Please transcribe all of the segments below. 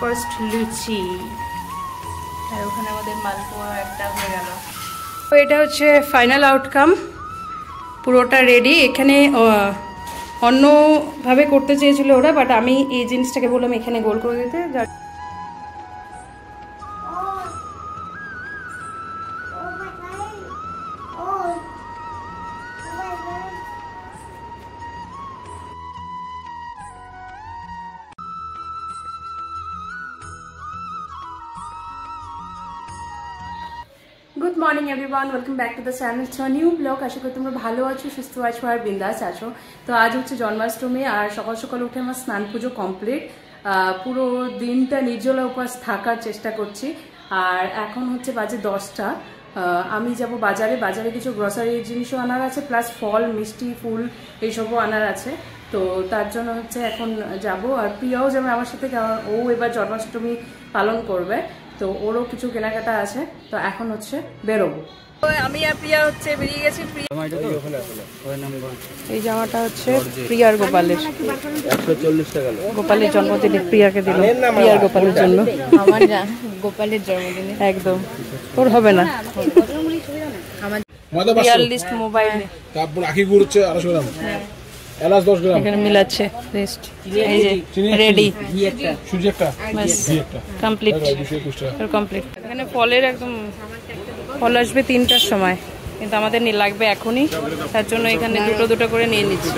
First লুচি, আর ওখানে আমাদের মালপোয়া একটা হয়ে গেল। তো এটা হচ্ছে ফাইনাল আউটকাম, পুরোটা রেডি। এখানে অন্যভাবে করতে চেয়েছিল ওরা, বাট আমি এই জিনিসটাকে বললাম এখানে গোল করে দিতে। Good morning everyone, welcome back to the channel to a new blog. আশা করি তোমরা ভালো আছো, সুস্থ আছো আর বিন্দাস আছো। তো আজ হচ্ছে জন্মাষ্টমী, আর সকাল সকাল উঠে আমার স্নান পুজো কমপ্লিট। পুরো দিনটা নির্জলা উপবাস থাকার চেষ্টা করছি। আর এখন হচ্ছে বাজে 10টা। আমি যাব বাজারে কিছু গ্রসারি জিনিসও আনার আছে, প্লাস ফল, মিষ্টি, ফুল এইসবও আনার আছে। তো তার জন্য হচ্ছে এখন যাব। আর প্রিয়াও যাবে আমার সাথে, ও এবার জন্মাষ্টমী পালন করবে, তো ওরও কিছু কেনাকাটা আছে। তো এখন হচ্ছে বেরোবো। আমি আর প্রিয়া হচ্ছে বেরিয়ে গেছি। এই জামাটা হচ্ছে প্রিয়ার গোপালের, 140 টাকা। গোপালের জন্মদিনে প্রিয়াকে দিল, প্রিয়ার গোপালের জন্য। আমার গোপালের জন্মদিনে একদম তোর হবে না। প্রিয়ার লিস্ট মোবাইলে, তারপর আখি ঘুরছে 250 গ্রাম, এলাচ 10 গ্রাম, এখানে মিলাচ্ছে লিস্ট। এই যে রেডি, সুজি একটা, বাস কমপ্লিট, কমপ্লিট। এখানে ফলের একদম ফল আসবে 3টার সময়, কিন্তু আমাদের লাগবে এখনই, তার জন্য এখানে দুটো করে নিয়ে নিচ্ছি।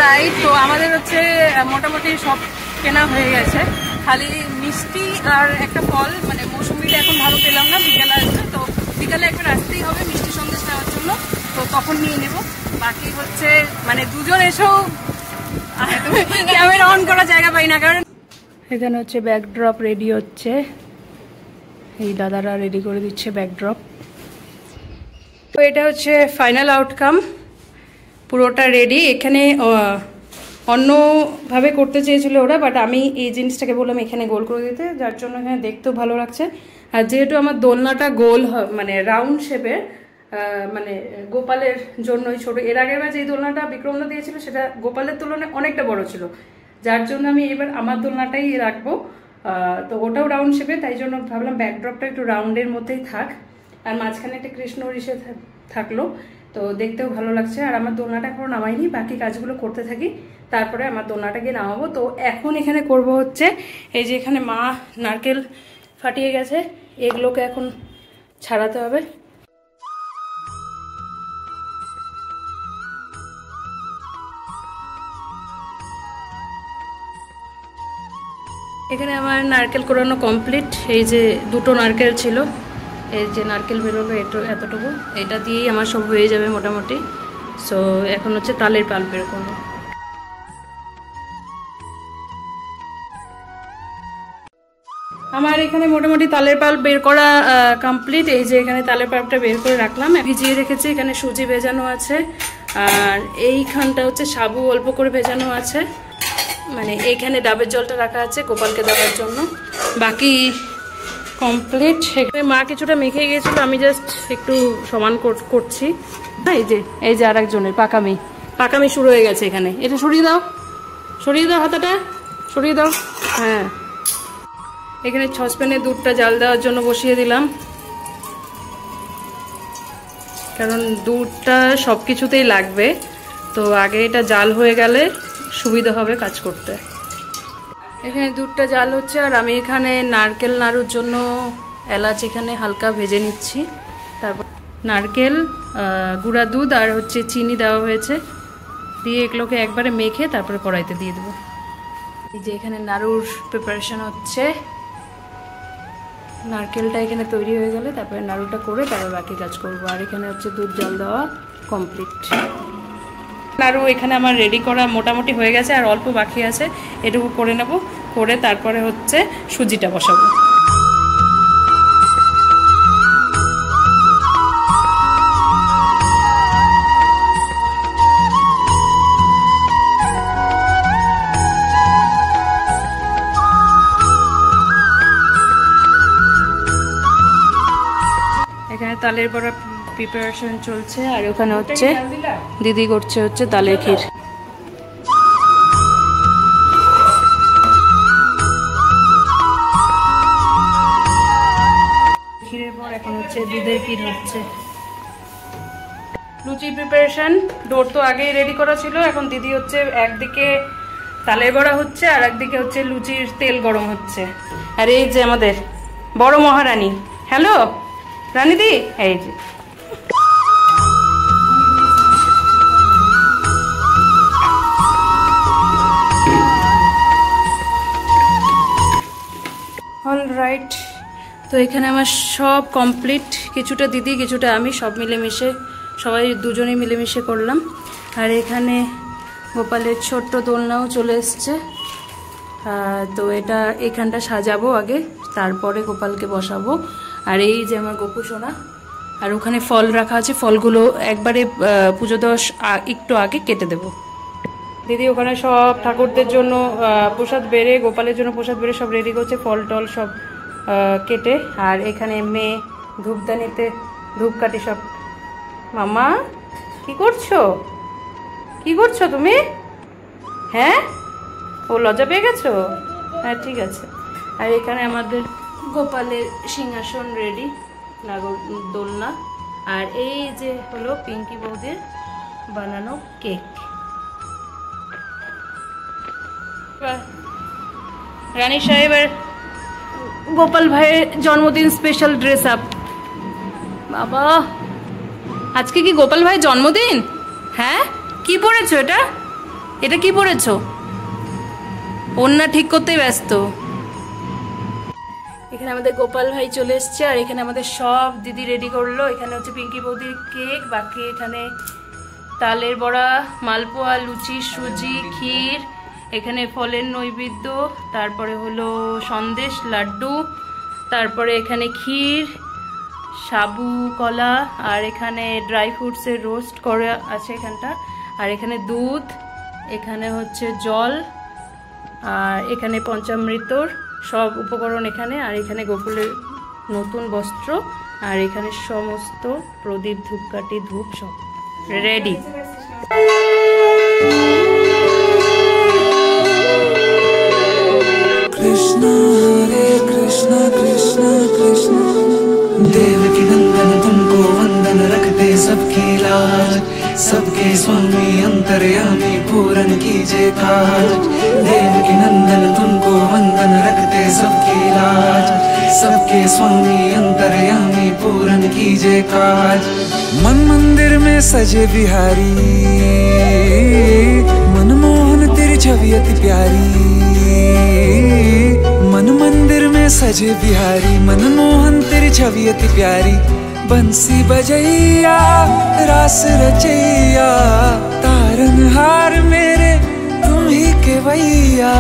রাইট, তো আমাদের হচ্ছে মোটামুটি সব কেনা হয়ে গেছে, খালি মিষ্টি আর একটা ফল, মানে মৌসুমিটা এখন ভালো পেলাম না, বিকেলে আসছে। তো বিকেলে একবার আসতেই হবে মিষ্টি সন্দেশ নেওয়ার জন্য, তো তখন নিয়ে নেব। বাকি হচ্ছে মানে দুজন এসেও ক্যামেরা অন করার জায়গা পাই না, কারণ এখানে হচ্ছে ব্যাকড্রপ রেডি হচ্ছে। এই দাদারা রেডি করে দিচ্ছে ব্যাকড্রপ। তো এটা হচ্ছে ফাইনাল আউটকাম, পুরোটা রেডি। এখানে অন্যভাবে করতে চেয়েছিল ওরা, বাট আমি এই জিনিসটাকে বললাম এখানে গোল করে দিতে, যার জন্য এখানে দেখতেও ভালো লাগছে। আর যেহেতু আমার দোলনাটা গোল মানে রাউন্ড শেপের, মানে গোপালের জন্যই ছোট। এর আগের বার যে দোলনাটা বিক্রমদা দিয়েছিল সেটা গোপালের তুলনায় অনেকটা বড় ছিল, যার জন্য আমি এবার আমার দোলনাটাই রাখবো। তো ওটাও রাউন্ড শেপে, তাই জন্য ভাবলাম ব্যাকড্রপটা একটু রাউন্ডের মধ্যেই থাক, আর মাঝখানে একটা কৃষ্ণ ঋষে থাকলো, তো দেখতেও ভালো লাগছে। আর আমার দোলনাটা এখনো নামাইনি, বাকি কাজগুলো করতে থাকি, তারপরে আমার দোলনাটাকে নামাবো। তো এখন এখানে করব হচ্ছে এই যে এখানে মা নারকেল ফাটিয়ে গেছে, এগুলোকে এখন ছাড়াতে হবে। এখানে আমার নারকেল কোরানো কমপ্লিট। এই যে দুটো নারকেল ছিল, এই যে নারকেল বেরোলো এতটুকু, এটা দিয়েই আমার সব হয়ে যাবে মোটামুটি। সো এখন হচ্ছে তালের পাল্প বের করবো। আমার এখানে মোটামুটি তালের পাল্প বের করা কমপ্লিট। এই যে এখানে তালের পাল্পটা বের করে রাখলাম, ভিজিয়ে রেখেছি। এখানে সুজি ভেজানো আছে, আর এইখানটা হচ্ছে সাবু অল্প করে ভেজানো আছে, মানে এইখানে ডাবের জলটা রাখা আছে গোপালকে দেওয়ার জন্য। বাকি কমপ্লিট। এখানে মা কিছুটা মেখে গিয়েছিল, আমি জাস্ট একটু সমান করছি। এই যে আর একজনের পাকামি শুরু হয়ে গেছে এখানে। এটা সরিয়ে দাও হাতাটা সরিয়ে দাও। হ্যাঁ, এখানে সসপ্যানে দুধটা জাল দেওয়ার জন্য বসিয়ে দিলাম, কারণ দুধটা সব কিছুতেই লাগবে। তো আগে এটা জাল হয়ে গেলে সুবিধা হবে কাজ করতে। এখানে দুধটা জাল হচ্ছে, আর আমি এখানে নারকেল নাড়ুর জন্য এলাচ এখানে হালকা ভেজে নিচ্ছি। তারপর নারকেল, গুঁড়া দুধ আর হচ্ছে চিনি দেওয়া হয়েছে, দিয়ে এগুলোকে একবারে মেখে তারপরে কড়াইতে দিয়ে দেবো। এই যে এখানে নাড়ুর প্রিপারেশন হচ্ছে, নারকেলটা এখানে তৈরি হয়ে গেলে তারপরে নাড়ুটা করে তারপর বাকি কাজ করবো। আর এখানে হচ্ছে দুধ জল দেওয়া কমপ্লিট। নাড়ু এখানে আমার রেডি করা মোটামুটি হয়ে গেছে, আর অল্প বাকি আছে, এটুকু করে নেব, করে তারপরে হচ্ছে সুজিটা বসাবো। এখানে তালের বড়া প্রিপারেশন চলছে, আর ওখানে হচ্ছে দিদি করছে হচ্ছে তালের ক্ষীর। এদের কি হচ্ছে লুচি প্রিপারেশন। ডোর তো আগেই রেডি করা ছিল, এখন দিদি হচ্ছে একদিকে তালের বড়া হচ্ছে আর একদিকে হচ্ছে লুচির তেল গরম হচ্ছে। আর এই যে আমাদের বড় মহারানী, হ্যালো রানীদি, এই যে অলরাইট। তো এখানে আমার সব কমপ্লিট, কিছুটা দিদি কিছুটা আমি, সব মিলেমিশে সবাই দুজনেই মিলেমিশে করলাম। আর এখানে গোপালের ছোট্ট দোলনাও চলে এসছে। তো এটা এখানটা সাজাবো আগে, তারপরে গোপালকে বসাবো। আর এই যে আমার গোপু সোনা, আর ওখানে ফল রাখা আছে, ফলগুলো একবারে পুজো দেওয়ার একটু আগে কেটে দেবো। দিদি ওখানে সব ঠাকুরদের জন্য প্রসাদ বেড়ে, গোপালের জন্য প্রসাদ বেড়ে সব রেডি করছে, ফল টল সব কেটে। আর এখানে মেয়ে ধূপদানিতে ধূপকাঠি সব। মামা কি করছো, কি করছো তুমি? হ্যাঁ, ও লজ্জা পেয়ে গেছো? হ্যাঁ ঠিক আছে। আর এখানে আমাদের গোপালের সিংহাসন রেডি, নাগর দোলনা। আর এই যে হলো পিঙ্কি বৌদির বানানো কেক। রানী সাহেবের গোপাল ভাইয়ের জন্মদিন স্পেশাল ড্রেস আপ। বাবা আজকে কি গোপাল ভাইয়ের জন্মদিন? হ্যাঁ, কি পরেছো এটা? এটা কি পরেছো? ওন্না ঠিক করতেই ব্যস্ত। এখানে আমাদের গোপাল ভাই চলে এসছে, আর এখানে আমাদের সব দিদি রেডি করলো। এখানে হচ্ছে পিঙ্কি বৌদির কেক, বাকি এখানে তালের বড়া, মালপোয়া, লুচি, সুজি, ক্ষীর, এখানে ফলের নৈবেদ্য, তারপরে হলো সন্দেশ, লাড্ডু, তারপরে এখানে ক্ষীর, সাবু কলা, আর এখানে ড্রাই ফ্রুটসের রোস্ট করা আছে এখানটা, আর এখানে দুধ, এখানে হচ্ছে জল, আর এখানে পঞ্চামৃতর সব উপকরণ এখানে। আর এখানে গোকুলের নতুন বস্ত্র, আর এখানে সমস্ত প্রদীপ, ধূপকাঠি, ধূপ সব রেডি। कृष्णा हरे कृष्णा कृष्णा कृष्णा देवकी नंदन तुमको वंदन रखते सबकी लाज, सबके स्वामी अंतर्यामी पूरन कीजिए काज। देवकी नंदन तुमको वंदन रखते सबकी लाज, सबके स्वामी अंतर्यामी पूरन कीजिए काज। मन मंदिर में सजे बिहारी, मनमोहन तेरी छवि अति प्यारी। मन मंदिर में सजे बिहारी, मनमोहन तेरी छवि अति प्यारी। बंसी बजैया रास रचैया, तारनहार मेरे तुम ही केवैया।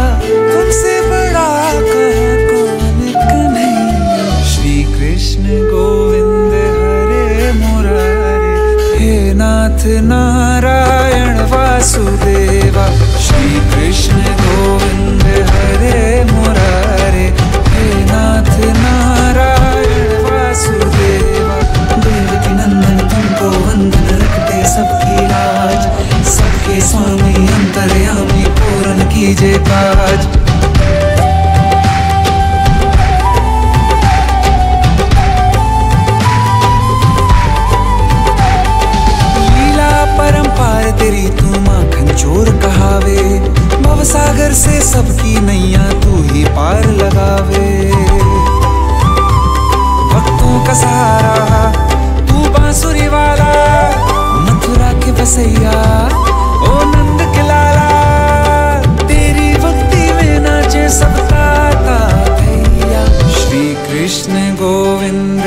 तुमसे बड़ा कहाँ कौन कन्हैया। श्री कृष्ण गोविंद हरे मुरारे, हे नाथ नारायण वासुदेवा। श्री कृष्ण गोविंद हरे मुरारे, हे नाथ नारायण वासुदेवा। देवकी नंदन तुमको वंदन रखते सबकी लाज, सबके स्वामी अंतर्यामी पूरन कीजिए काज। लीला परंपार तेरी तू माखन चोर कहावे, भवसागर से सबकी नैया तू ही पार लगावे। भक्तों का सहारा तू बांसुरी वाला, मथुरा के बसैया ओ नंद के लाला। तेरी भक्ति में नाचे सबका भैया। श्री कृष्ण गोविंद,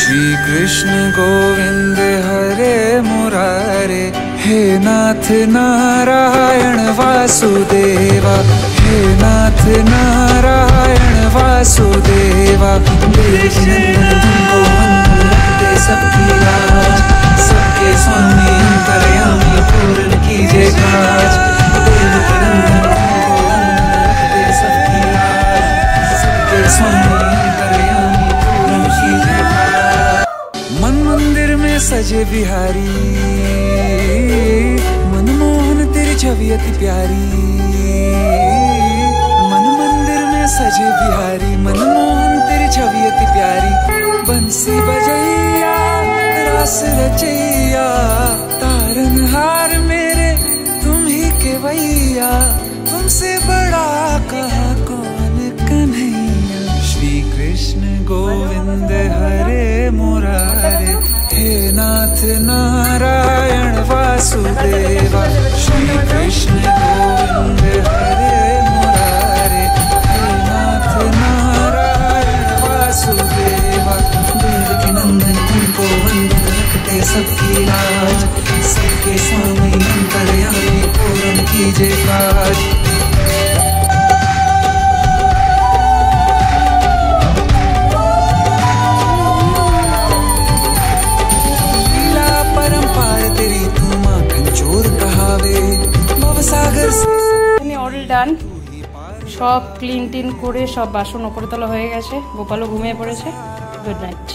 श्री कृष्ण गोविंद हरे मुरारे, हे नाथ नारायण वासुदेवा। हे नाथ नारायण वासुदेवा। देवकी नंदन तुमको वंदन रखते सबकी लाज, सबके स्वामी अंतर्यामी पूरन कीजिए काज। देवकी नंदन तुमको वंदन रखते सबकी लाज, सबके स्वामी अंतर्यामी पूरन कीजिए काज। मन मंदिर में सजे बिहारी, मनमोहन तेरी छवि अति प्यारी। मन मंदिर में सजे बिहारी, मनमोहन तेरी छवि अति प्यारी। बंसी बजैया रस रचैया तारनहार मेरे तुम ही के भैया तुमसे बड़ा कहा कौन कन्हैया श्री कृष्ण गोविंद हरे मुरारे हे नाथ नारायण वासुदेवा श्री कृष्ण गोविंद हरे मुरारे हे नाथ नारायण वासुदेवा देवकी नंदन तुमको वंदन रखते सबकी लाज सबके स्वामी अंतर्यामी पूर्ण कीजिए काज অল ডান সব ক্লিন টিন করে সব বাসন ওপরে তোলা হয়ে গেছে গোপালও ঘুমিয়ে পড়েছে গুড নাইট